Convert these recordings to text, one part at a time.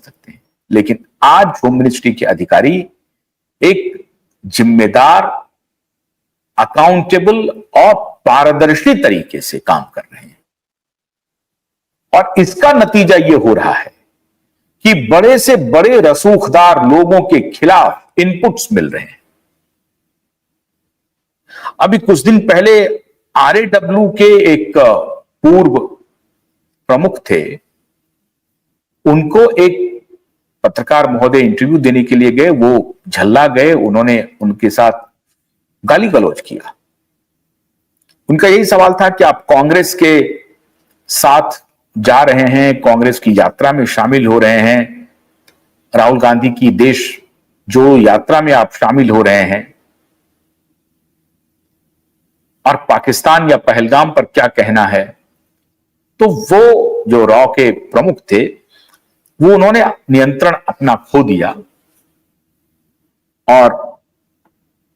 सकते हैं। लेकिन आज होम मिनिस्ट्री के अधिकारी एक जिम्मेदार, अकाउंटेबल और पारदर्शी तरीके से काम कर रहे हैं और इसका नतीजा यह हो रहा है कि बड़े से बड़े रसूखदार लोगों के खिलाफ इनपुट्स मिल रहे हैं। अभी कुछ दिन पहले आरएडब्ल्यू के एक पूर्व प्रमुख थे, उनको एक पत्रकार महोदय इंटरव्यू देने के लिए गए, वो झल्ला गए, उन्होंने उनके साथ गाली गलौज किया। उनका यही सवाल था कि आप कांग्रेस के साथ जा रहे हैं, कांग्रेस की यात्रा में शामिल हो रहे हैं, राहुल गांधी की देश जोड़ो यात्रा में आप शामिल हो रहे हैं, और पाकिस्तान या पहलगाम पर क्या कहना है। तो वो जो रॉ के प्रमुख थे, वो उन्होंने नियंत्रण अपना खो दिया और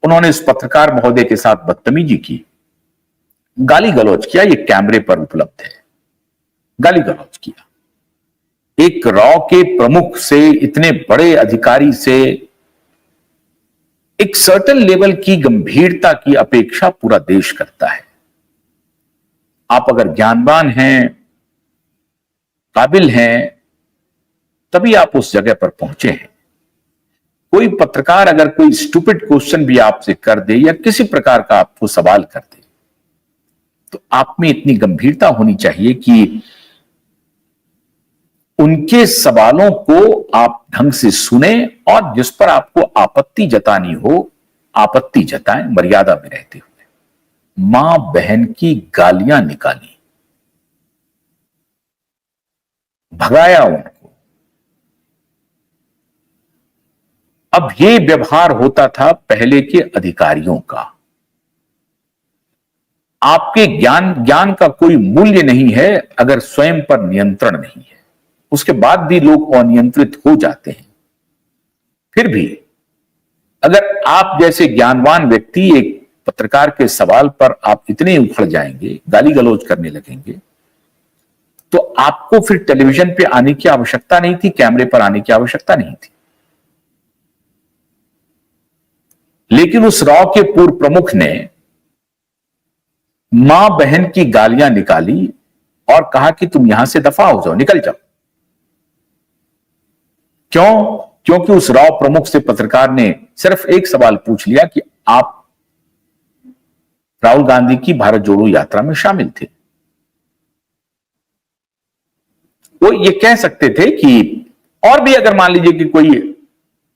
उन्होंने इस पत्रकार महोदय के साथ बदतमीजी की, गाली गलौज किया। ये कैमरे पर उपलब्ध है, गाली गलौज किया। एक रॉ के प्रमुख से, इतने बड़े अधिकारी से एक सर्टेन लेवल की गंभीरता की अपेक्षा पूरा देश करता है। आप अगर ज्ञानवान हैं, काबिल हैं, तभी आप उस जगह पर पहुंचे हैं। कोई पत्रकार अगर कोई स्टूपिड क्वेश्चन भी आपसे कर दे या किसी प्रकार का आपको सवाल कर दे, तो आप में इतनी गंभीरता होनी चाहिए कि उनके सवालों को आप ढंग से सुने और जिस पर आपको आपत्ति जतानी हो, आपत्ति जताएं, मर्यादा में रहते हुए। मां बहन की गालियां निकाली, भगाया उनको। अब ये व्यवहार होता था पहले के अधिकारियों का। आपके ज्ञान का कोई मूल्य नहीं है अगर स्वयं पर नियंत्रण नहीं है। उसके बाद भी लोग अनियंत्रित हो जाते हैं। फिर भी अगर आप जैसे ज्ञानवान व्यक्ति एक पत्रकार के सवाल पर आप इतने उखड़ जाएंगे, गाली गलौज करने लगेंगे, तो आपको फिर टेलीविजन पे आने की आवश्यकता नहीं थी, कैमरे पर आने की आवश्यकता नहीं थी। लेकिन उस रॉ के पूर्व प्रमुख ने मां बहन की गालियां निकाली और कहा कि तुम यहां से दफा हो जाओ, निकल जाओ। क्यों? क्योंकि उस रॉ प्रमुख से पत्रकार ने सिर्फ एक सवाल पूछ लिया कि आप राहुल गांधी की भारत जोड़ो यात्रा में शामिल थे। वो ये कह सकते थे कि, और भी अगर मान लीजिए कि कोई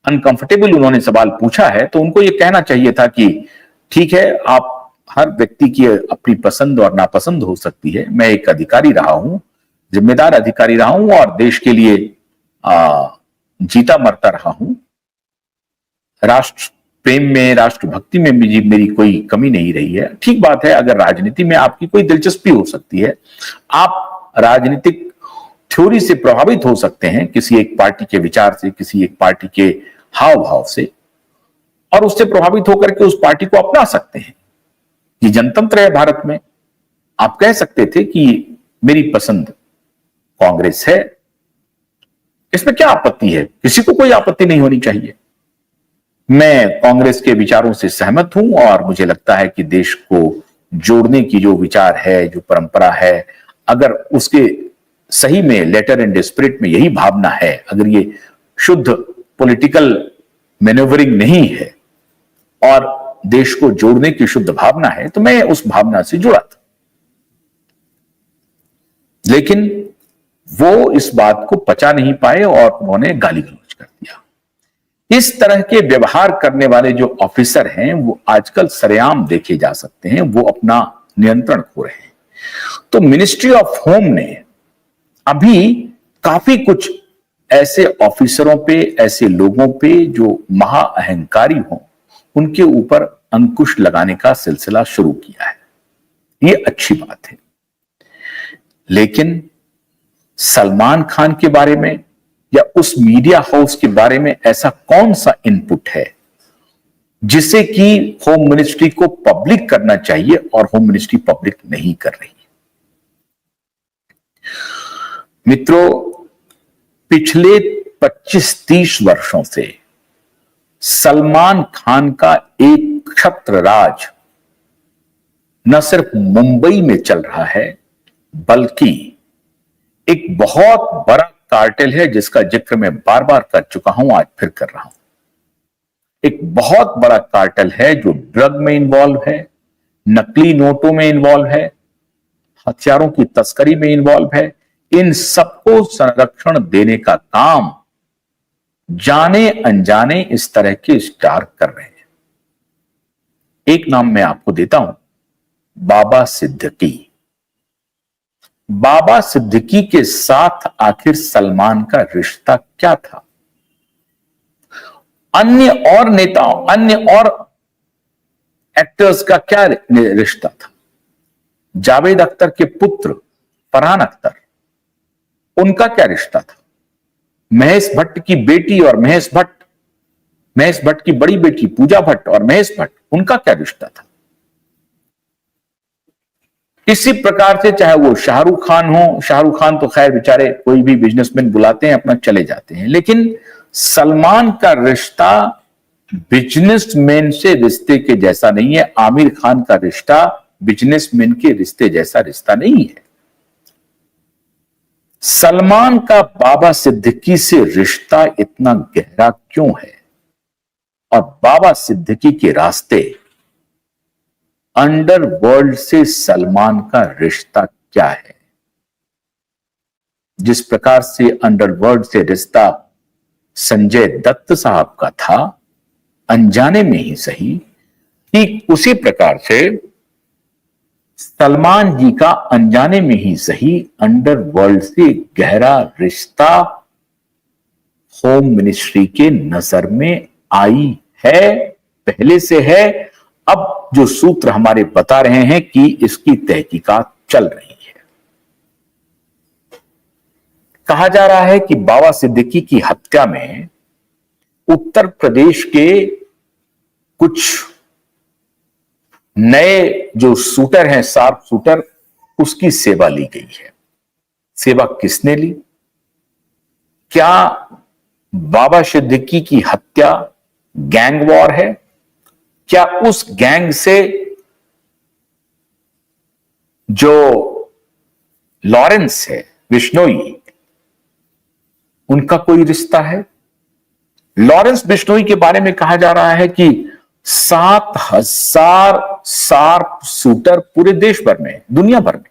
अनकंफर्टेबल उन्होंने सवाल पूछा है, तो उनको ये कहना चाहिए था कि ठीक है, आप हर व्यक्ति की अपनी पसंद और नापसंद हो सकती है, मैं एक अधिकारी रहा हूं, जिम्मेदार अधिकारी रहा हूं और देश के लिए जीता मरता रहा हूं। राष्ट्र प्रेम में, राष्ट्रभक्ति में मेरी कोई कमी नहीं रही है। ठीक बात है, अगर राजनीति में आपकी कोई दिलचस्पी हो सकती है, आप राजनीतिक थ्योरी से प्रभावित हो सकते हैं, किसी एक पार्टी के विचार से, किसी एक पार्टी के हाव भाव से, और उससे प्रभावित होकर के उस पार्टी को अपना सकते हैं। ये जनतंत्र है भारत में। आप कह सकते थे कि मेरी पसंद कांग्रेस है, इसमें क्या आपत्ति है? किसी को कोई आपत्ति नहीं होनी चाहिए। मैं कांग्रेस के विचारों से सहमत हूं और मुझे लगता है कि देश को जोड़ने की जो विचार है, जो परंपरा है, अगर उसके सही में लेटर एंड स्पिरिट में यही भावना है, अगर ये शुद्ध पॉलिटिकल मैन्यूवरिंग नहीं है और देश को जोड़ने की शुद्ध भावना है, तो मैं उस भावना से जुड़ा था। लेकिन वो इस बात को पचा नहीं पाए और उन्होंने गाली गलौज कर दिया। इस तरह के व्यवहार करने वाले जो ऑफिसर हैं, वो आजकल सरेआम देखे जा सकते हैं, वो अपना नियंत्रण खो रहे हैं। तो मिनिस्ट्री ऑफ होम ने अभी काफी कुछ ऐसे ऑफिसरों पे, ऐसे लोगों पे जो महाअहंकारी हों, उनके ऊपर अंकुश लगाने का सिलसिला शुरू किया है। ये अच्छी बात है। लेकिन सलमान खान के बारे में या उस मीडिया हाउस के बारे में ऐसा कौन सा इनपुट है जिसे कि होम मिनिस्ट्री को पब्लिक करना चाहिए और होम मिनिस्ट्री पब्लिक नहीं कर रही? मित्रों, पिछले 25-30 वर्षों से सलमान खान का एक छत्र राज न सिर्फ मुंबई में चल रहा है, बल्कि एक बहुत बड़ा कार्टेल है जिसका जिक्र मैं बार बार कर चुका हूं, आज फिर कर रहा हूं। एक बहुत बड़ा कार्टेल है जो ड्रग में इन्वॉल्व है, नकली नोटों में इन्वॉल्व है, हथियारों की तस्करी में इन्वॉल्व है। इन सबको संरक्षण देने का काम जाने अनजाने इस तरह के स्टार कर रहे हैं। एक नाम मैं आपको देता हूं, बाबा सिद्दीकी। बाबा सिद्दीकी के साथ आखिर सलमान का रिश्ता क्या था? अन्य और नेताओं, अन्य और एक्टर्स का क्या रिश्ता था? जावेद अख्तर के पुत्र फरहान अख्तर, उनका क्या रिश्ता था? महेश भट्ट की बेटी और महेश भट्ट की बड़ी बेटी पूजा भट्ट और महेश भट्ट, उनका क्या रिश्ता था? इसी प्रकार से चाहे वो शाहरुख खान हो, शाहरुख खान तो खैर बेचारे कोई भी बिजनेसमैन बुलाते हैं अपना चले जाते हैं, लेकिन सलमान का रिश्ता बिजनेसमैन से रिश्ते के जैसा नहीं है। आमिर खान का रिश्ता बिजनेसमैन के रिश्ते जैसा रिश्ता नहीं है। सलमान का बाबा सिद्दीकी से रिश्ता इतना गहरा क्यों है? और बाबा सिद्दीकी के रास्ते अंडरवर्ल्ड से सलमान का रिश्ता क्या है? जिस प्रकार से अंडरवर्ल्ड से रिश्ता संजय दत्त साहब का था, अनजाने में ही सही, ठीक उसी प्रकार से सलमान जी का अनजाने में ही सही अंडरवर्ल्ड से गहरा रिश्ता होम मिनिस्ट्री के नजर में आई है, पहले से है। अब जो सूत्र हमारे बता रहे हैं कि इसकी तहकीकात चल रही है। कहा जा रहा है कि बाबा सिद्दीकी की हत्या में उत्तर प्रदेश के कुछ नए जो शूटर हैं, शार्प शूटर, उसकी सेवा ली गई है। सेवा किसने ली? क्या बाबा सिद्दीकी की हत्या गैंग वॉर है? क्या उस गैंग से जो लॉरेंस है बिश्नोई, उनका कोई रिश्ता है? लॉरेंस बिश्नोई के बारे में कहा जा रहा है कि 7,000 शार्प शूटर पूरे देश भर में, दुनिया भर में,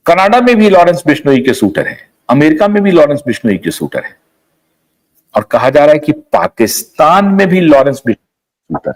कनाडा में भी लॉरेंस बिश्नोई के शूटर हैं, अमेरिका में भी लॉरेंस बिश्नोई के शूटर हैं, और कहा जा रहा है कि पाकिस्तान में भी लॉरेंस बिश्नोई शूटर।